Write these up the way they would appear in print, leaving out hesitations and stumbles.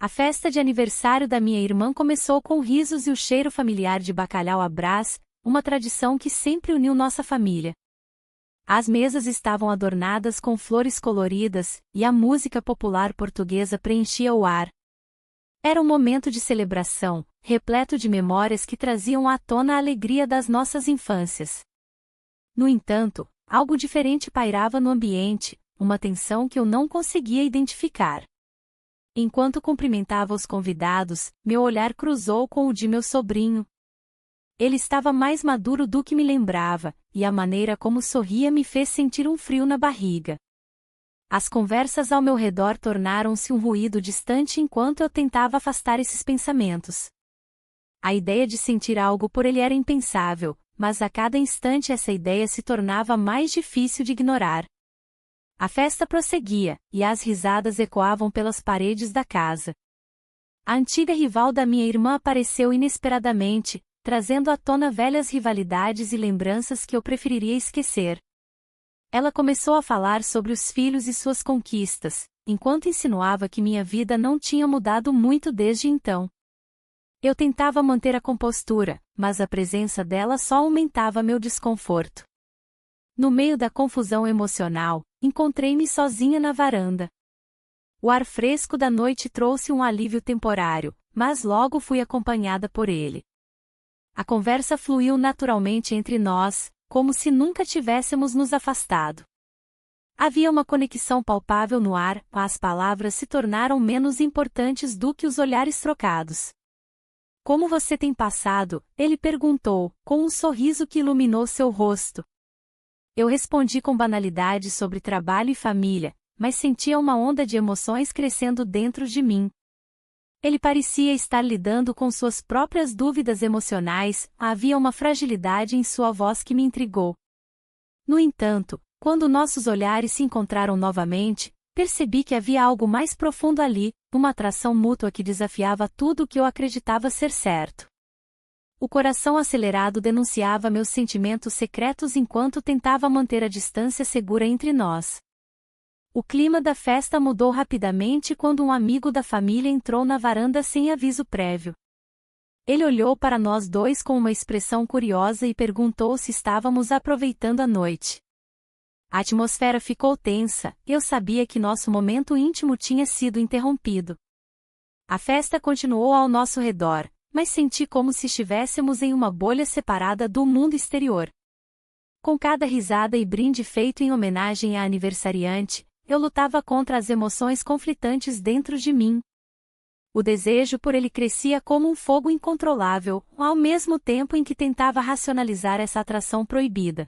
A festa de aniversário da minha irmã começou com risos e o cheiro familiar de bacalhau à Brás, uma tradição que sempre uniu nossa família. As mesas estavam adornadas com flores coloridas, e a música popular portuguesa preenchia o ar. Era um momento de celebração, repleto de memórias que traziam à tona a alegria das nossas infâncias. No entanto, algo diferente pairava no ambiente, uma tensão que eu não conseguia identificar. Enquanto cumprimentava os convidados, meu olhar cruzou com o de meu sobrinho. Ele estava mais maduro do que me lembrava, e a maneira como sorria me fez sentir um frio na barriga. As conversas ao meu redor tornaram-se um ruído distante enquanto eu tentava afastar esses pensamentos. A ideia de sentir algo por ele era impensável, mas a cada instante essa ideia se tornava mais difícil de ignorar. A festa prosseguia, e as risadas ecoavam pelas paredes da casa. A antiga rival da minha irmã apareceu inesperadamente, trazendo à tona velhas rivalidades e lembranças que eu preferiria esquecer. Ela começou a falar sobre os filhos e suas conquistas, enquanto insinuava que minha vida não tinha mudado muito desde então. Eu tentava manter a compostura, mas a presença dela só aumentava meu desconforto. No meio da confusão emocional, encontrei-me sozinha na varanda. O ar fresco da noite trouxe um alívio temporário, mas logo fui acompanhada por ele. A conversa fluiu naturalmente entre nós, como se nunca tivéssemos nos afastado. Havia uma conexão palpável no ar, as palavras se tornaram menos importantes do que os olhares trocados. Como você tem passado? Ele perguntou, com um sorriso que iluminou seu rosto. Eu respondi com banalidade sobre trabalho e família, mas sentia uma onda de emoções crescendo dentro de mim. Ele parecia estar lidando com suas próprias dúvidas emocionais, havia uma fragilidade em sua voz que me intrigou. No entanto, quando nossos olhares se encontraram novamente, percebi que havia algo mais profundo ali, uma atração mútua que desafiava tudo o que eu acreditava ser certo. O coração acelerado denunciava meus sentimentos secretos enquanto tentava manter a distância segura entre nós. O clima da festa mudou rapidamente quando um amigo da família entrou na varanda sem aviso prévio. Ele olhou para nós dois com uma expressão curiosa e perguntou se estávamos aproveitando a noite. A atmosfera ficou tensa, eu sabia que nosso momento íntimo tinha sido interrompido. A festa continuou ao nosso redor, mas senti como se estivéssemos em uma bolha separada do mundo exterior. Com cada risada e brinde feito em homenagem à aniversariante, eu lutava contra as emoções conflitantes dentro de mim. O desejo por ele crescia como um fogo incontrolável, ao mesmo tempo em que tentava racionalizar essa atração proibida.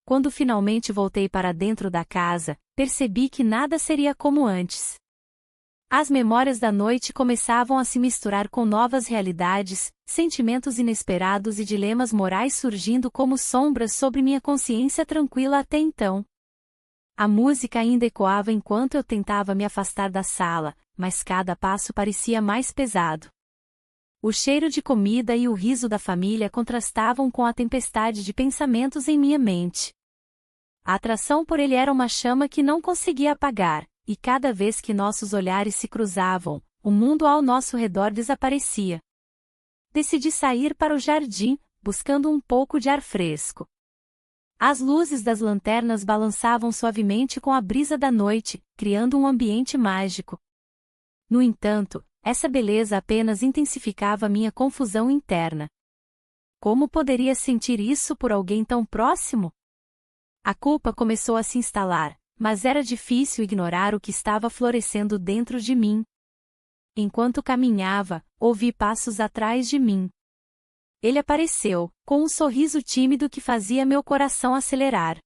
Quando finalmente voltei para dentro da casa, percebi que nada seria como antes. As memórias da noite começavam a se misturar com novas realidades, sentimentos inesperados e dilemas morais surgindo como sombras sobre minha consciência tranquila até então. A música ainda ecoava enquanto eu tentava me afastar da sala, mas cada passo parecia mais pesado. O cheiro de comida e o riso da família contrastavam com a tempestade de pensamentos em minha mente. A atração por ele era uma chama que não conseguia apagar, e cada vez que nossos olhares se cruzavam, o mundo ao nosso redor desaparecia. Decidi sair para o jardim, buscando um pouco de ar fresco. As luzes das lanternas balançavam suavemente com a brisa da noite, criando um ambiente mágico. No entanto, essa beleza apenas intensificava minha confusão interna. Como poderia sentir isso por alguém tão próximo? A culpa começou a se instalar, mas era difícil ignorar o que estava florescendo dentro de mim. Enquanto caminhava, ouvi passos atrás de mim. Ele apareceu, com um sorriso tímido que fazia meu coração acelerar.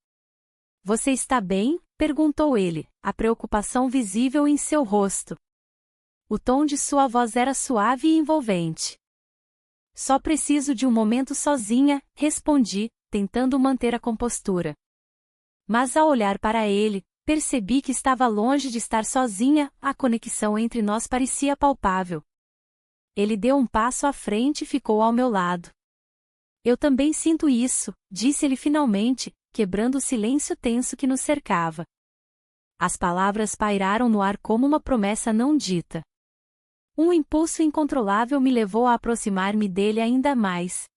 Você está bem? Perguntou ele, a preocupação visível em seu rosto. O tom de sua voz era suave e envolvente. Só preciso de um momento sozinha, respondi, tentando manter a compostura. Mas ao olhar para ele, percebi que estava longe de estar sozinha, a conexão entre nós parecia palpável. Ele deu um passo à frente e ficou ao meu lado. Eu também sinto isso, disse ele finalmente, quebrando o silêncio tenso que nos cercava. As palavras pairaram no ar como uma promessa não dita. Um impulso incontrolável me levou a aproximar-me dele ainda mais.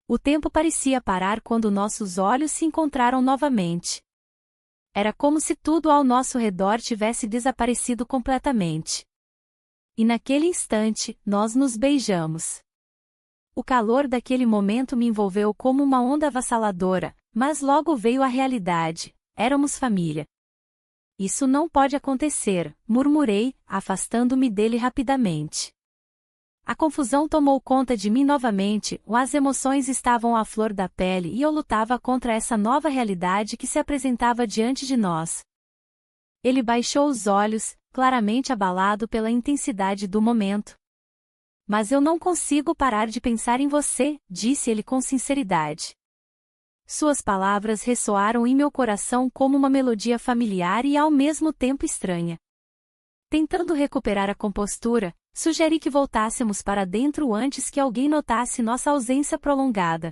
O tempo parecia parar quando nossos olhos se encontraram novamente. Era como se tudo ao nosso redor tivesse desaparecido completamente. E naquele instante, nós nos beijamos. O calor daquele momento me envolveu como uma onda avassaladora, mas logo veio a realidade: éramos família. Isso não pode acontecer, murmurei, afastando-me dele rapidamente. A confusão tomou conta de mim novamente, as emoções estavam à flor da pele e eu lutava contra essa nova realidade que se apresentava diante de nós. Ele baixou os olhos, claramente abalado pela intensidade do momento. Mas eu não consigo parar de pensar em você, disse ele com sinceridade. Suas palavras ressoaram em meu coração como uma melodia familiar e ao mesmo tempo estranha. Tentando recuperar a compostura, sugeri que voltássemos para dentro antes que alguém notasse nossa ausência prolongada.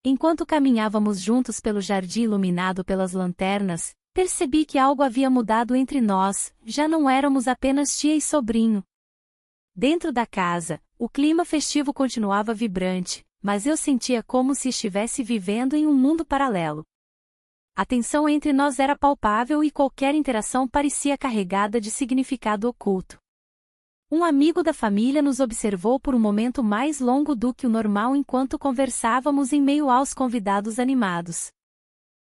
Enquanto caminhávamos juntos pelo jardim iluminado pelas lanternas, percebi que algo havia mudado entre nós, já não éramos apenas tia e sobrinho. Dentro da casa, o clima festivo continuava vibrante, mas eu sentia como se estivesse vivendo em um mundo paralelo. A tensão entre nós era palpável e qualquer interação parecia carregada de significado oculto. Um amigo da família nos observou por um momento mais longo do que o normal enquanto conversávamos em meio aos convidados animados.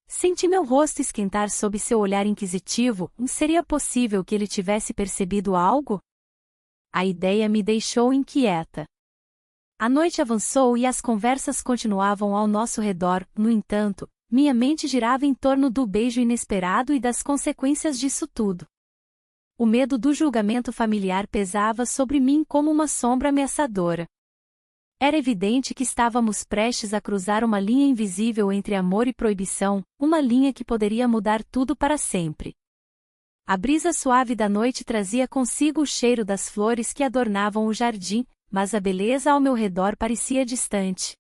Senti meu rosto esquentar sob seu olhar inquisitivo. Seria possível que ele tivesse percebido algo? A ideia me deixou inquieta. A noite avançou e as conversas continuavam ao nosso redor, no entanto, minha mente girava em torno do beijo inesperado e das consequências disso tudo. O medo do julgamento familiar pesava sobre mim como uma sombra ameaçadora. Era evidente que estávamos prestes a cruzar uma linha invisível entre amor e proibição, uma linha que poderia mudar tudo para sempre. A brisa suave da noite trazia consigo o cheiro das flores que adornavam o jardim, mas a beleza ao meu redor parecia distante.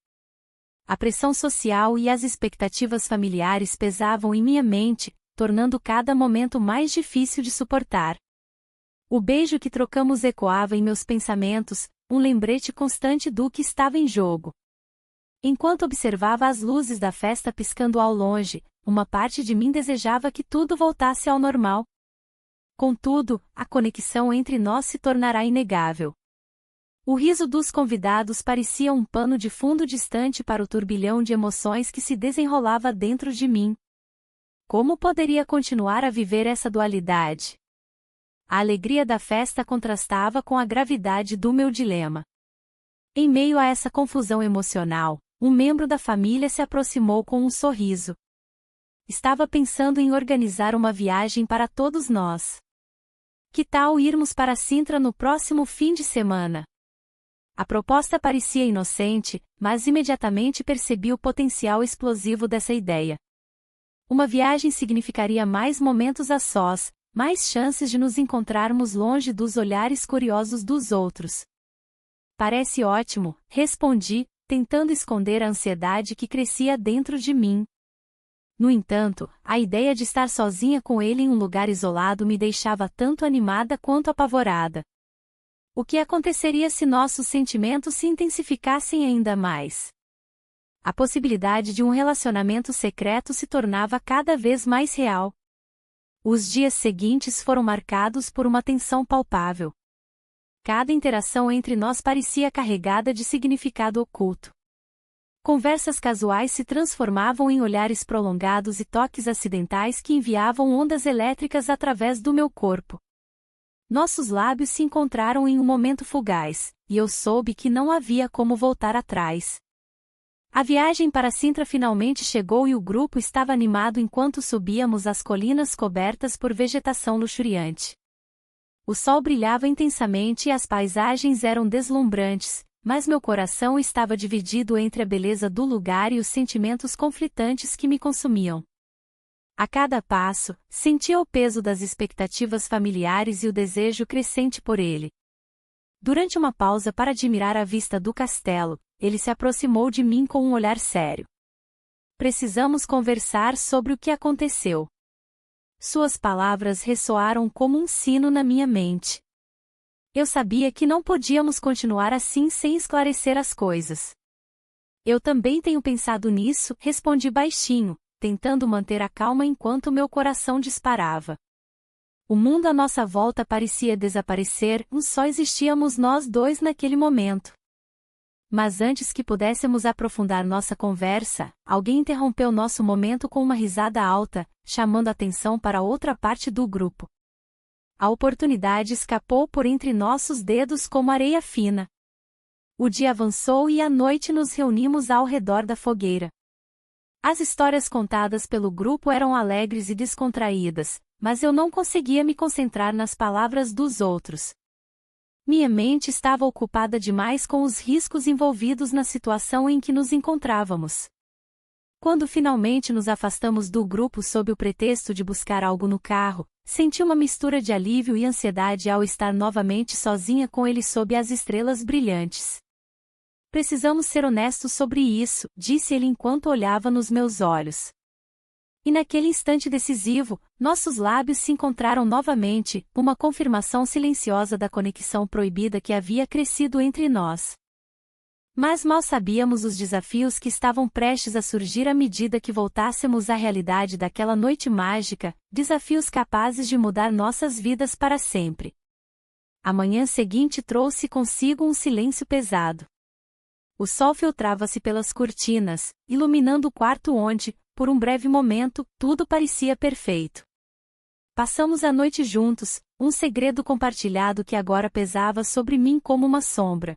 A pressão social e as expectativas familiares pesavam em minha mente, tornando cada momento mais difícil de suportar. O beijo que trocamos ecoava em meus pensamentos, um lembrete constante do que estava em jogo. Enquanto observava as luzes da festa piscando ao longe, uma parte de mim desejava que tudo voltasse ao normal. Contudo, a conexão entre nós se tornará inegável. O riso dos convidados parecia um pano de fundo distante para o turbilhão de emoções que se desenrolava dentro de mim. Como poderia continuar a viver essa dualidade? A alegria da festa contrastava com a gravidade do meu dilema. Em meio a essa confusão emocional, um membro da família se aproximou com um sorriso. Estava pensando em organizar uma viagem para todos nós. Que tal irmos para Sintra no próximo fim de semana? A proposta parecia inocente, mas imediatamente percebi o potencial explosivo dessa ideia. Uma viagem significaria mais momentos a sós, mais chances de nos encontrarmos longe dos olhares curiosos dos outros. Parece ótimo, respondi, tentando esconder a ansiedade que crescia dentro de mim. No entanto, a ideia de estar sozinha com ele em um lugar isolado me deixava tanto animada quanto apavorada. O que aconteceria se nossos sentimentos se intensificassem ainda mais? A possibilidade de um relacionamento secreto se tornava cada vez mais real. Os dias seguintes foram marcados por uma tensão palpável. Cada interação entre nós parecia carregada de significado oculto. Conversas casuais se transformavam em olhares prolongados e toques acidentais que enviavam ondas elétricas através do meu corpo. Nossos lábios se encontraram em um momento fugaz, e eu soube que não havia como voltar atrás. A viagem para Sintra finalmente chegou e o grupo estava animado enquanto subíamos as colinas cobertas por vegetação luxuriante. O sol brilhava intensamente e as paisagens eram deslumbrantes, mas meu coração estava dividido entre a beleza do lugar e os sentimentos conflitantes que me consumiam. A cada passo, sentia o peso das expectativas familiares e o desejo crescente por ele. Durante uma pausa para admirar a vista do castelo, ele se aproximou de mim com um olhar sério. Precisamos conversar sobre o que aconteceu. Suas palavras ressoaram como um sino na minha mente. Eu sabia que não podíamos continuar assim sem esclarecer as coisas. Eu também tenho pensado nisso, respondi baixinho, tentando manter a calma enquanto meu coração disparava. O mundo à nossa volta parecia desaparecer, só existíamos nós dois naquele momento. Mas antes que pudéssemos aprofundar nossa conversa, alguém interrompeu nosso momento com uma risada alta, chamando a atenção para outra parte do grupo. A oportunidade escapou por entre nossos dedos como areia fina. O dia avançou e à noite nos reunimos ao redor da fogueira. As histórias contadas pelo grupo eram alegres e descontraídas, mas eu não conseguia me concentrar nas palavras dos outros. Minha mente estava ocupada demais com os riscos envolvidos na situação em que nos encontrávamos. Quando finalmente nos afastamos do grupo sob o pretexto de buscar algo no carro, senti uma mistura de alívio e ansiedade ao estar novamente sozinha com ele sob as estrelas brilhantes. Precisamos ser honestos sobre isso, disse ele enquanto olhava nos meus olhos. E naquele instante decisivo, nossos lábios se encontraram novamente, uma confirmação silenciosa da conexão proibida que havia crescido entre nós. Mas mal sabíamos os desafios que estavam prestes a surgir à medida que voltássemos à realidade daquela noite mágica, desafios capazes de mudar nossas vidas para sempre. A manhã seguinte trouxe consigo um silêncio pesado. O sol filtrava-se pelas cortinas, iluminando o quarto onde, por um breve momento, tudo parecia perfeito. Passamos a noite juntos, um segredo compartilhado que agora pesava sobre mim como uma sombra.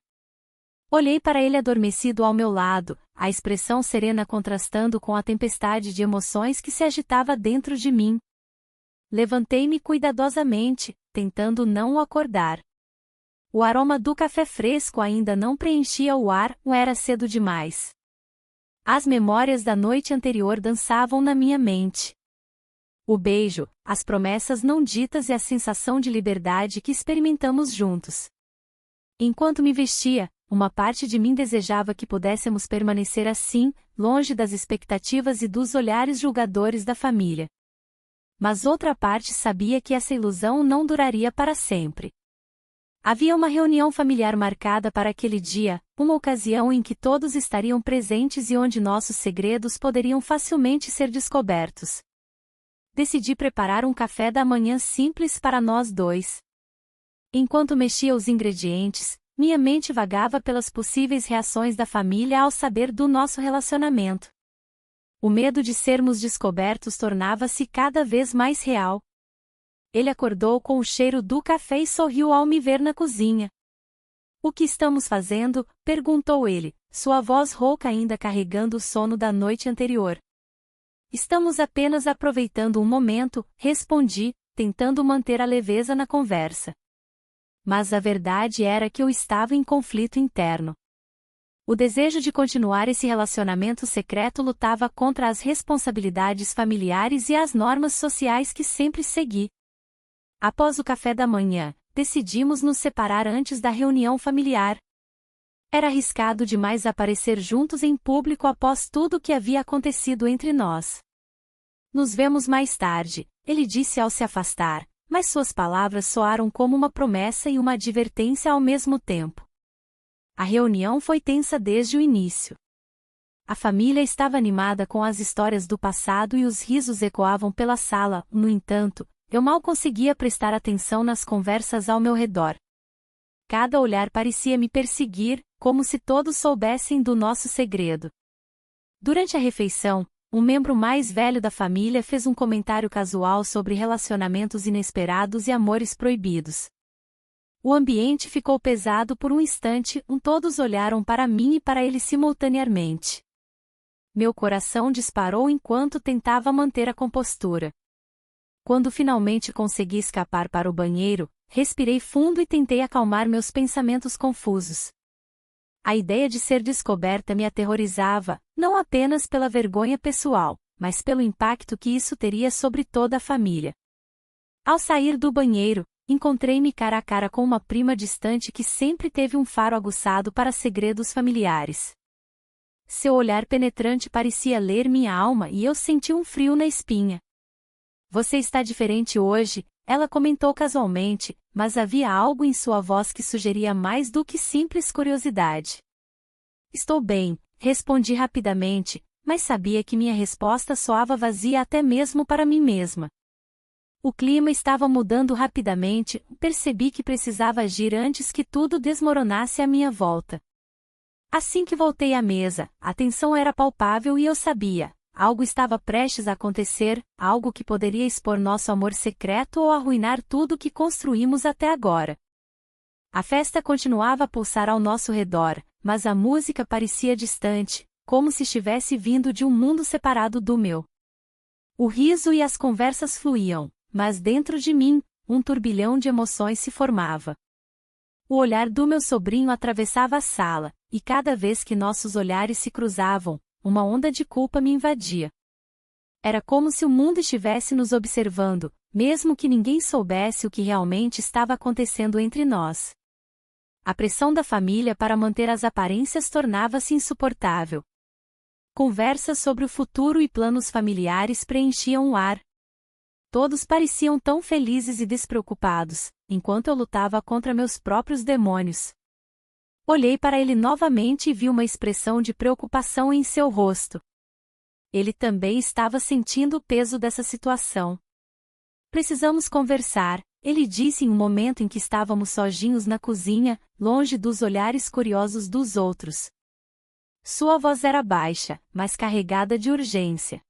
Olhei para ele adormecido ao meu lado, a expressão serena contrastando com a tempestade de emoções que se agitava dentro de mim. Levantei-me cuidadosamente, tentando não o acordar. O aroma do café fresco ainda não preenchia o ar, era cedo demais. As memórias da noite anterior dançavam na minha mente. O beijo, as promessas não ditas e a sensação de liberdade que experimentamos juntos. Enquanto me vestia, uma parte de mim desejava que pudéssemos permanecer assim, longe das expectativas e dos olhares julgadores da família. Mas outra parte sabia que essa ilusão não duraria para sempre. Havia uma reunião familiar marcada para aquele dia, uma ocasião em que todos estariam presentes e onde nossos segredos poderiam facilmente ser descobertos. Decidi preparar um café da manhã simples para nós dois. Enquanto mexia os ingredientes, minha mente vagava pelas possíveis reações da família ao saber do nosso relacionamento. O medo de sermos descobertos tornava-se cada vez mais real. Ele acordou com o cheiro do café e sorriu ao me ver na cozinha. "O que estamos fazendo?", perguntou ele, sua voz rouca ainda carregando o sono da noite anterior. "Estamos apenas aproveitando um momento", respondi, tentando manter a leveza na conversa. Mas a verdade era que eu estava em conflito interno. O desejo de continuar esse relacionamento secreto lutava contra as responsabilidades familiares e as normas sociais que sempre segui. Após o café da manhã, decidimos nos separar antes da reunião familiar. Era arriscado demais aparecer juntos em público após tudo o que havia acontecido entre nós. "Nos vemos mais tarde", ele disse ao se afastar, mas suas palavras soaram como uma promessa e uma advertência ao mesmo tempo. A reunião foi tensa desde o início. A família estava animada com as histórias do passado e os risos ecoavam pela sala, no entanto, eu mal conseguia prestar atenção nas conversas ao meu redor. Cada olhar parecia me perseguir, como se todos soubessem do nosso segredo. Durante a refeição, um membro mais velho da família fez um comentário casual sobre relacionamentos inesperados e amores proibidos. O ambiente ficou pesado por um instante, todos olharam para mim e para ele simultaneamente. Meu coração disparou enquanto tentava manter a compostura. Quando finalmente consegui escapar para o banheiro, respirei fundo e tentei acalmar meus pensamentos confusos. A ideia de ser descoberta me aterrorizava, não apenas pela vergonha pessoal, mas pelo impacto que isso teria sobre toda a família. Ao sair do banheiro, encontrei-me cara a cara com uma prima distante que sempre teve um faro aguçado para segredos familiares. Seu olhar penetrante parecia ler minha alma e eu senti um frio na espinha. "Você está diferente hoje", ela comentou casualmente, mas havia algo em sua voz que sugeria mais do que simples curiosidade. Estou bem, respondi rapidamente, mas sabia que minha resposta soava vazia até mesmo para mim mesma. O clima estava mudando rapidamente, percebi que precisava agir antes que tudo desmoronasse à minha volta. Assim que voltei à mesa, a tensão era palpável e eu sabia, algo estava prestes a acontecer, algo que poderia expor nosso amor secreto ou arruinar tudo que construímos até agora. A festa continuava a pulsar ao nosso redor, mas a música parecia distante, como se estivesse vindo de um mundo separado do meu. O riso e as conversas fluíam, mas dentro de mim, um turbilhão de emoções se formava. O olhar do meu sobrinho atravessava a sala, e cada vez que nossos olhares se cruzavam, uma onda de culpa me invadia. Era como se o mundo estivesse nos observando, mesmo que ninguém soubesse o que realmente estava acontecendo entre nós. A pressão da família para manter as aparências tornava-se insuportável. Conversas sobre o futuro e planos familiares preenchiam o ar. Todos pareciam tão felizes e despreocupados, enquanto eu lutava contra meus próprios demônios. Olhei para ele novamente e vi uma expressão de preocupação em seu rosto. Ele também estava sentindo o peso dessa situação. Precisamos conversar, ele disse em um momento em que estávamos sozinhos na cozinha, longe dos olhares curiosos dos outros. Sua voz era baixa, mas carregada de urgência.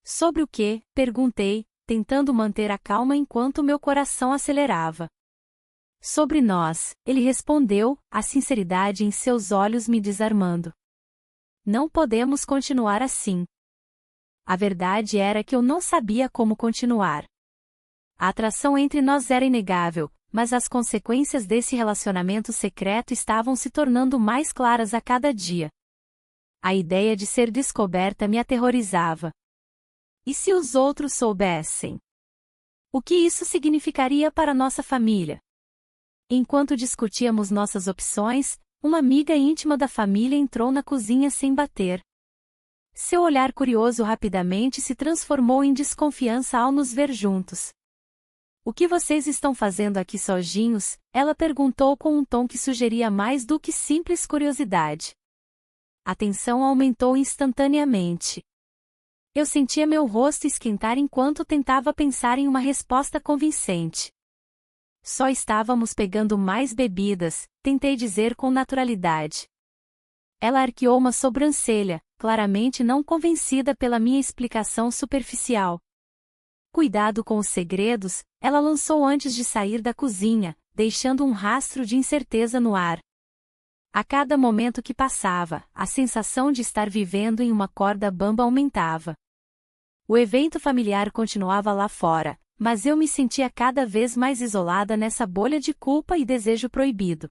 Sobre o que? Perguntei, tentando manter a calma enquanto meu coração acelerava. Sobre nós, ele respondeu, a sinceridade em seus olhos me desarmando. Não podemos continuar assim. A verdade era que eu não sabia como continuar. A atração entre nós era inegável, mas as consequências desse relacionamento secreto estavam se tornando mais claras a cada dia. A ideia de ser descoberta me aterrorizava. E se os outros soubessem? O que isso significaria para nossa família? Enquanto discutíamos nossas opções, uma amiga íntima da família entrou na cozinha sem bater. Seu olhar curioso rapidamente se transformou em desconfiança ao nos ver juntos. O que vocês estão fazendo aqui sozinhos? Ela perguntou com um tom que sugeria mais do que simples curiosidade. A tensão aumentou instantaneamente. Eu sentia meu rosto esquentar enquanto tentava pensar em uma resposta convincente. Só estávamos pegando mais bebidas, tentei dizer com naturalidade. Ela arqueou uma sobrancelha, claramente não convencida pela minha explicação superficial. Cuidado com os segredos, ela lançou antes de sair da cozinha, deixando um rastro de incerteza no ar. A cada momento que passava, a sensação de estar vivendo em uma corda bamba aumentava. O evento familiar continuava lá fora, mas eu me sentia cada vez mais isolada nessa bolha de culpa e desejo proibido.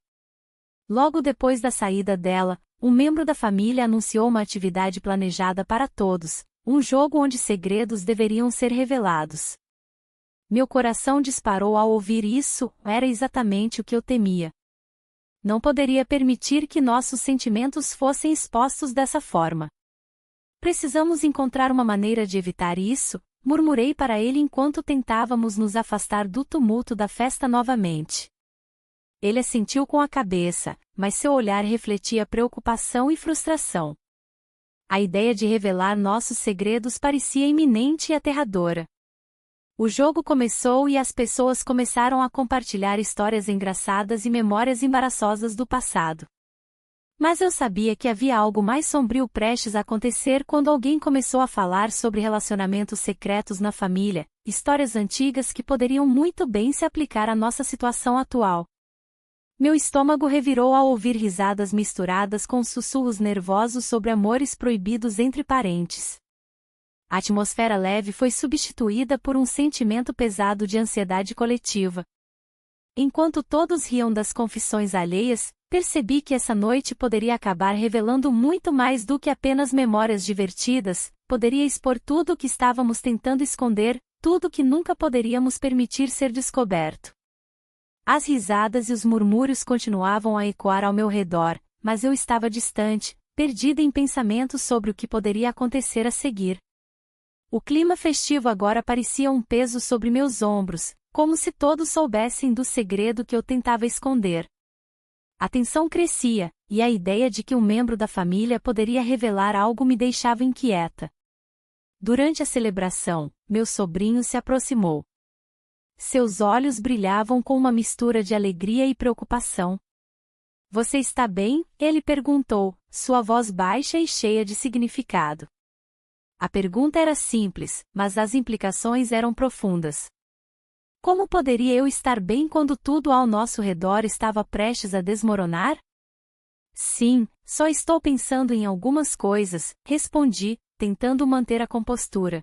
Logo depois da saída dela, um membro da família anunciou uma atividade planejada para todos, um jogo onde segredos deveriam ser revelados. Meu coração disparou ao ouvir isso, era exatamente o que eu temia. Não poderia permitir que nossos sentimentos fossem expostos dessa forma. Precisamos encontrar uma maneira de evitar isso, murmurei para ele enquanto tentávamos nos afastar do tumulto da festa novamente. Ele assentiu com a cabeça, mas seu olhar refletia preocupação e frustração. A ideia de revelar nossos segredos parecia iminente e aterradora. O jogo começou e as pessoas começaram a compartilhar histórias engraçadas e memórias embaraçosas do passado. Mas eu sabia que havia algo mais sombrio prestes a acontecer quando alguém começou a falar sobre relacionamentos secretos na família, histórias antigas que poderiam muito bem se aplicar à nossa situação atual. Meu estômago revirou ao ouvir risadas misturadas com sussurros nervosos sobre amores proibidos entre parentes. A atmosfera leve foi substituída por um sentimento pesado de ansiedade coletiva. Enquanto todos riam das confissões alheias, percebi que essa noite poderia acabar revelando muito mais do que apenas memórias divertidas, poderia expor tudo o que estávamos tentando esconder, tudo que nunca poderíamos permitir ser descoberto. As risadas e os murmúrios continuavam a ecoar ao meu redor, mas eu estava distante, perdida em pensamentos sobre o que poderia acontecer a seguir. O clima festivo agora parecia um peso sobre meus ombros, como se todos soubessem do segredo que eu tentava esconder. A tensão crescia, e a ideia de que um membro da família poderia revelar algo me deixava inquieta. Durante a celebração, meu sobrinho se aproximou. Seus olhos brilhavam com uma mistura de alegria e preocupação. Você está bem? Ele perguntou, sua voz baixa e cheia de significado. A pergunta era simples, mas as implicações eram profundas. Como poderia eu estar bem quando tudo ao nosso redor estava prestes a desmoronar? Sim, só estou pensando em algumas coisas, respondi, tentando manter a compostura.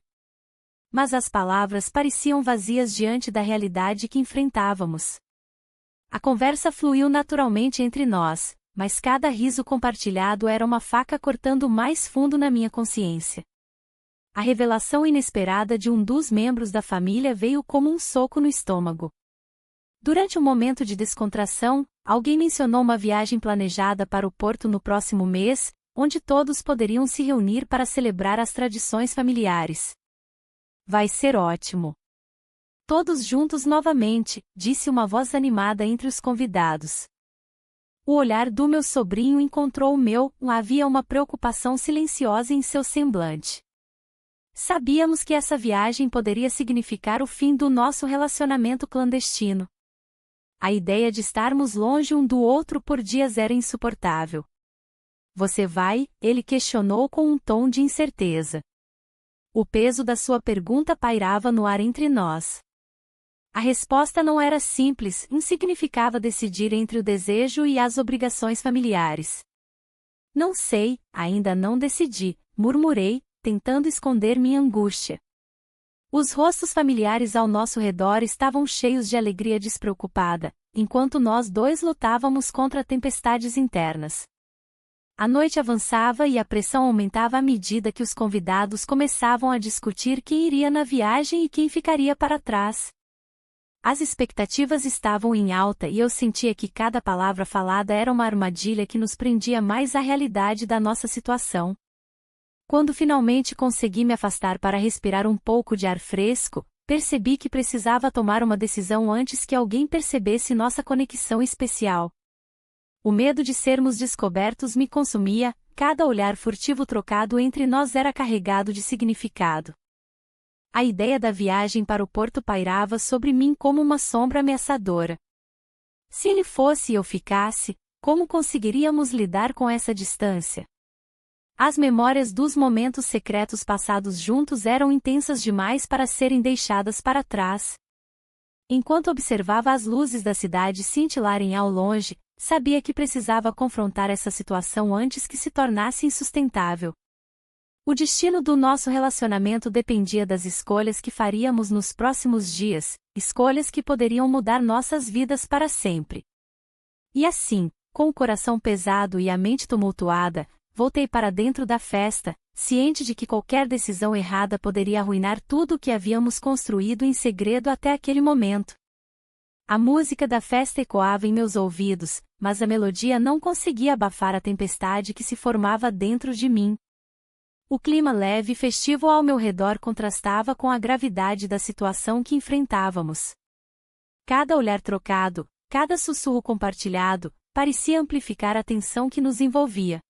Mas as palavras pareciam vazias diante da realidade que enfrentávamos. A conversa fluiu naturalmente entre nós, mas cada riso compartilhado era uma faca cortando mais fundo na minha consciência. A revelação inesperada de um dos membros da família veio como um soco no estômago. Durante um momento de descontração, alguém mencionou uma viagem planejada para o Porto no próximo mês, onde todos poderiam se reunir para celebrar as tradições familiares. Vai ser ótimo. Todos juntos novamente, disse uma voz animada entre os convidados. O olhar do meu sobrinho encontrou o meu, havia uma preocupação silenciosa em seu semblante. Sabíamos que essa viagem poderia significar o fim do nosso relacionamento clandestino. A ideia de estarmos longe um do outro por dias era insuportável. Você vai? Ele questionou com um tom de incerteza. O peso da sua pergunta pairava no ar entre nós. A resposta não era simples, significava decidir entre o desejo e as obrigações familiares. Não sei, ainda não decidi, murmurei, tentando esconder minha angústia. Os rostos familiares ao nosso redor estavam cheios de alegria despreocupada, enquanto nós dois lutávamos contra tempestades internas. A noite avançava e a pressão aumentava à medida que os convidados começavam a discutir quem iria na viagem e quem ficaria para trás. As expectativas estavam em alta e eu sentia que cada palavra falada era uma armadilha que nos prendia mais à realidade da nossa situação. Quando finalmente consegui me afastar para respirar um pouco de ar fresco, percebi que precisava tomar uma decisão antes que alguém percebesse nossa conexão especial. O medo de sermos descobertos me consumia, cada olhar furtivo trocado entre nós era carregado de significado. A ideia da viagem para o Porto pairava sobre mim como uma sombra ameaçadora. Se ele fosse e eu ficasse, como conseguiríamos lidar com essa distância? As memórias dos momentos secretos passados juntos eram intensas demais para serem deixadas para trás. Enquanto observava as luzes da cidade cintilarem ao longe, sabia que precisava confrontar essa situação antes que se tornasse insustentável. O destino do nosso relacionamento dependia das escolhas que faríamos nos próximos dias, escolhas que poderiam mudar nossas vidas para sempre. E assim, com o coração pesado e a mente tumultuada, voltei para dentro da festa, ciente de que qualquer decisão errada poderia arruinar tudo o que havíamos construído em segredo até aquele momento. A música da festa ecoava em meus ouvidos, mas a melodia não conseguia abafar a tempestade que se formava dentro de mim. O clima leve e festivo ao meu redor contrastava com a gravidade da situação que enfrentávamos. Cada olhar trocado, cada sussurro compartilhado, parecia amplificar a tensão que nos envolvia.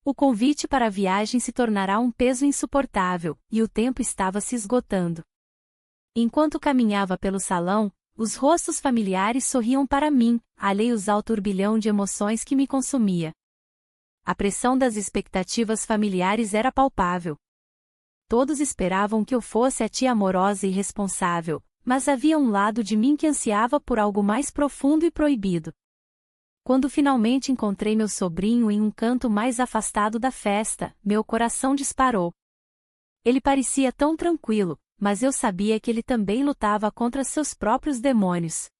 O convite para a viagem se tornará um peso insuportável, e o tempo estava se esgotando. Enquanto caminhava pelo salão, os rostos familiares sorriam para mim, alheios ao turbilhão de emoções que me consumia. A pressão das expectativas familiares era palpável. Todos esperavam que eu fosse a tia amorosa e responsável, mas havia um lado de mim que ansiava por algo mais profundo e proibido. Quando finalmente encontrei meu sobrinho em um canto mais afastado da festa, meu coração disparou. Ele parecia tão tranquilo, mas eu sabia que ele também lutava contra seus próprios demônios.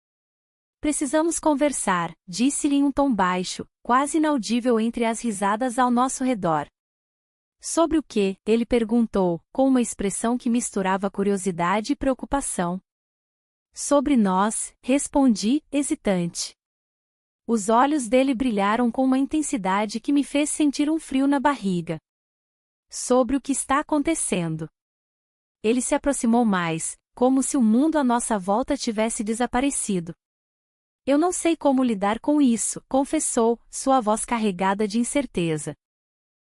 Precisamos conversar, disse-lhe em um tom baixo, quase inaudível entre as risadas ao nosso redor. Sobre o que? Ele perguntou, com uma expressão que misturava curiosidade e preocupação. Sobre nós, respondi, hesitante. Os olhos dele brilharam com uma intensidade que me fez sentir um frio na barriga. Sobre o que está acontecendo. Ele se aproximou mais, como se o mundo à nossa volta tivesse desaparecido. Eu não sei como lidar com isso, confessou, sua voz carregada de incerteza.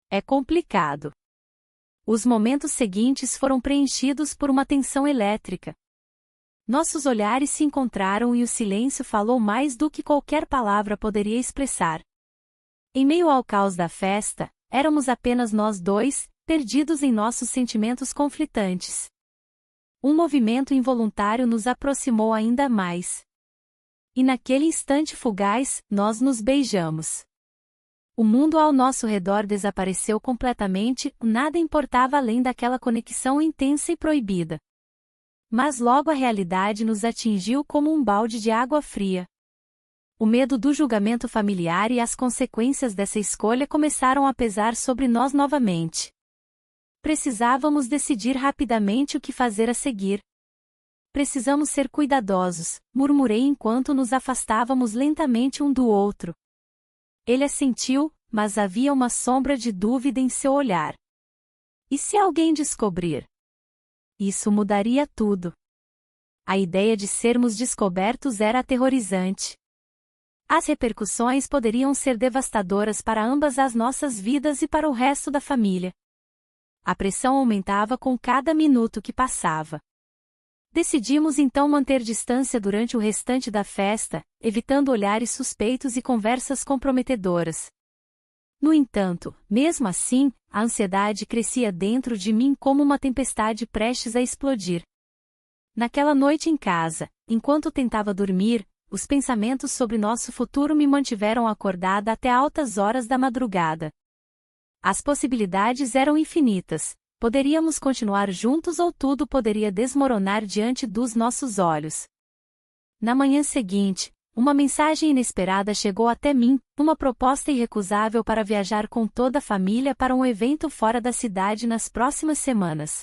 É complicado. Os momentos seguintes foram preenchidos por uma tensão elétrica. Nossos olhares se encontraram e o silêncio falou mais do que qualquer palavra poderia expressar. Em meio ao caos da festa, éramos apenas nós dois, perdidos em nossos sentimentos conflitantes. Um movimento involuntário nos aproximou ainda mais. E naquele instante fugaz, nós nos beijamos. O mundo ao nosso redor desapareceu completamente, nada importava além daquela conexão intensa e proibida. Mas logo a realidade nos atingiu como um balde de água fria. O medo do julgamento familiar e as consequências dessa escolha começaram a pesar sobre nós novamente. Precisávamos decidir rapidamente o que fazer a seguir. Precisamos ser cuidadosos, murmurei enquanto nos afastávamos lentamente um do outro. Ele assentiu, mas havia uma sombra de dúvida em seu olhar. E se alguém descobrir? Isso mudaria tudo. A ideia de sermos descobertos era aterrorizante. As repercussões poderiam ser devastadoras para ambas as nossas vidas e para o resto da família. A pressão aumentava com cada minuto que passava. Decidimos então manter distância durante o restante da festa, evitando olhares suspeitos e conversas comprometedoras. No entanto, mesmo assim, a ansiedade crescia dentro de mim como uma tempestade prestes a explodir. Naquela noite em casa, enquanto tentava dormir, os pensamentos sobre nosso futuro me mantiveram acordada até altas horas da madrugada. As possibilidades eram infinitas. Poderíamos continuar juntos ou tudo poderia desmoronar diante dos nossos olhos. Na manhã seguinte, uma mensagem inesperada chegou até mim, uma proposta irrecusável para viajar com toda a família para um evento fora da cidade nas próximas semanas.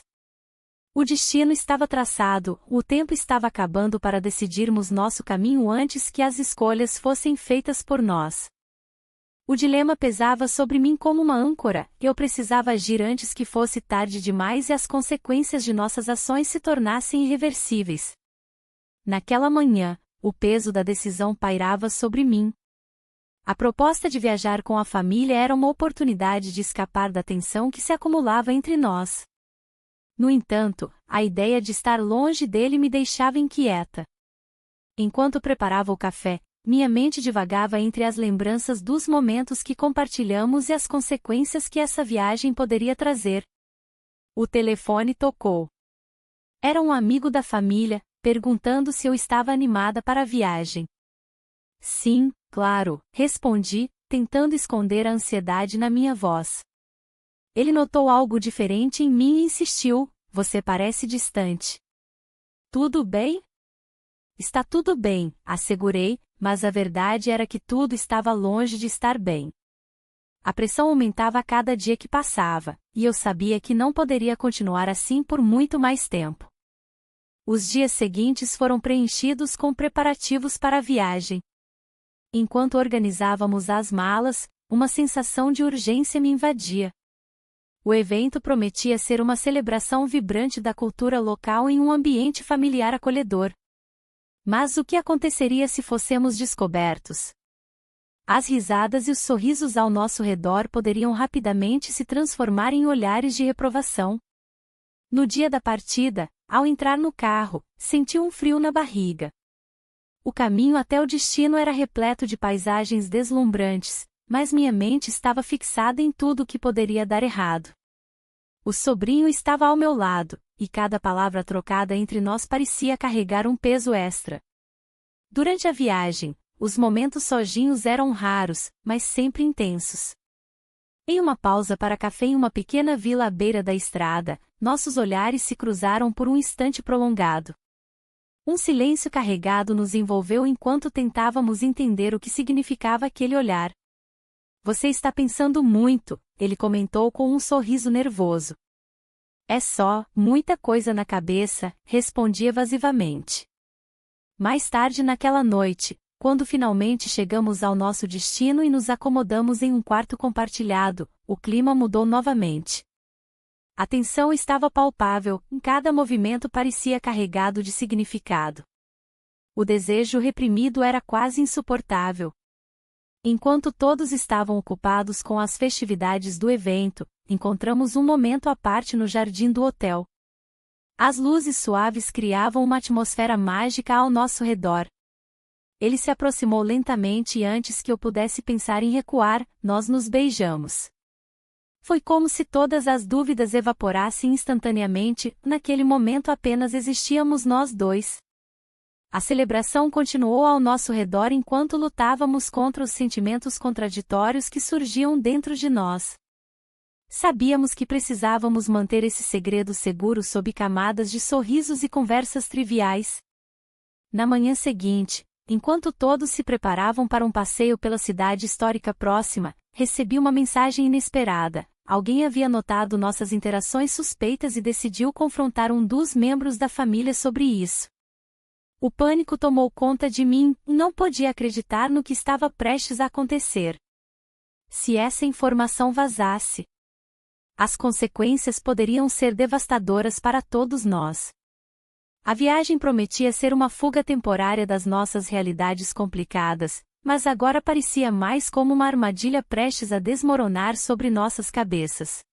O destino estava traçado, o tempo estava acabando para decidirmos nosso caminho antes que as escolhas fossem feitas por nós. O dilema pesava sobre mim como uma âncora, eu precisava agir antes que fosse tarde demais e as consequências de nossas ações se tornassem irreversíveis. Naquela manhã, o peso da decisão pairava sobre mim. A proposta de viajar com a família era uma oportunidade de escapar da tensão que se acumulava entre nós. No entanto, a ideia de estar longe dele me deixava inquieta. Enquanto preparava o café, minha mente divagava entre as lembranças dos momentos que compartilhamos e as consequências que essa viagem poderia trazer. O telefone tocou. Era um amigo da família, perguntando se eu estava animada para a viagem. Sim, claro, respondi, tentando esconder a ansiedade na minha voz. Ele notou algo diferente em mim e insistiu, você parece distante. Tudo bem? Está tudo bem, assegurei, mas a verdade era que tudo estava longe de estar bem. A pressão aumentava a cada dia que passava, e eu sabia que não poderia continuar assim por muito mais tempo. Os dias seguintes foram preenchidos com preparativos para a viagem. Enquanto organizávamos as malas, uma sensação de urgência me invadia. O evento prometia ser uma celebração vibrante da cultura local em um ambiente familiar acolhedor. Mas o que aconteceria se fossemos descobertos? As risadas e os sorrisos ao nosso redor poderiam rapidamente se transformar em olhares de reprovação. No dia da partida, ao entrar no carro, senti um frio na barriga. O caminho até o destino era repleto de paisagens deslumbrantes, mas minha mente estava fixada em tudo o que poderia dar errado. O sobrinho estava ao meu lado, e cada palavra trocada entre nós parecia carregar um peso extra. Durante a viagem, os momentos sozinhos eram raros, mas sempre intensos. Em uma pausa para café em uma pequena vila à beira da estrada, nossos olhares se cruzaram por um instante prolongado. Um silêncio carregado nos envolveu enquanto tentávamos entender o que significava aquele olhar. Você está pensando muito, ele comentou com um sorriso nervoso. É só, muita coisa na cabeça, respondi evasivamente. Mais tarde naquela noite, quando finalmente chegamos ao nosso destino e nos acomodamos em um quarto compartilhado, o clima mudou novamente. A tensão estava palpável, cada movimento parecia carregado de significado. O desejo reprimido era quase insuportável. Enquanto todos estavam ocupados com as festividades do evento, encontramos um momento à parte no jardim do hotel. As luzes suaves criavam uma atmosfera mágica ao nosso redor. Ele se aproximou lentamente e antes que eu pudesse pensar em recuar, nós nos beijamos. Foi como se todas as dúvidas evaporassem instantaneamente, naquele momento apenas existíamos nós dois. A celebração continuou ao nosso redor enquanto lutávamos contra os sentimentos contraditórios que surgiam dentro de nós. Sabíamos que precisávamos manter esse segredo seguro sob camadas de sorrisos e conversas triviais. Na manhã seguinte, enquanto todos se preparavam para um passeio pela cidade histórica próxima, recebi uma mensagem inesperada. Alguém havia notado nossas interações suspeitas e decidiu confrontar um dos membros da família sobre isso. O pânico tomou conta de mim, não podia acreditar no que estava prestes a acontecer. Se essa informação vazasse, as consequências poderiam ser devastadoras para todos nós. A viagem prometia ser uma fuga temporária das nossas realidades complicadas, mas agora parecia mais como uma armadilha prestes a desmoronar sobre nossas cabeças.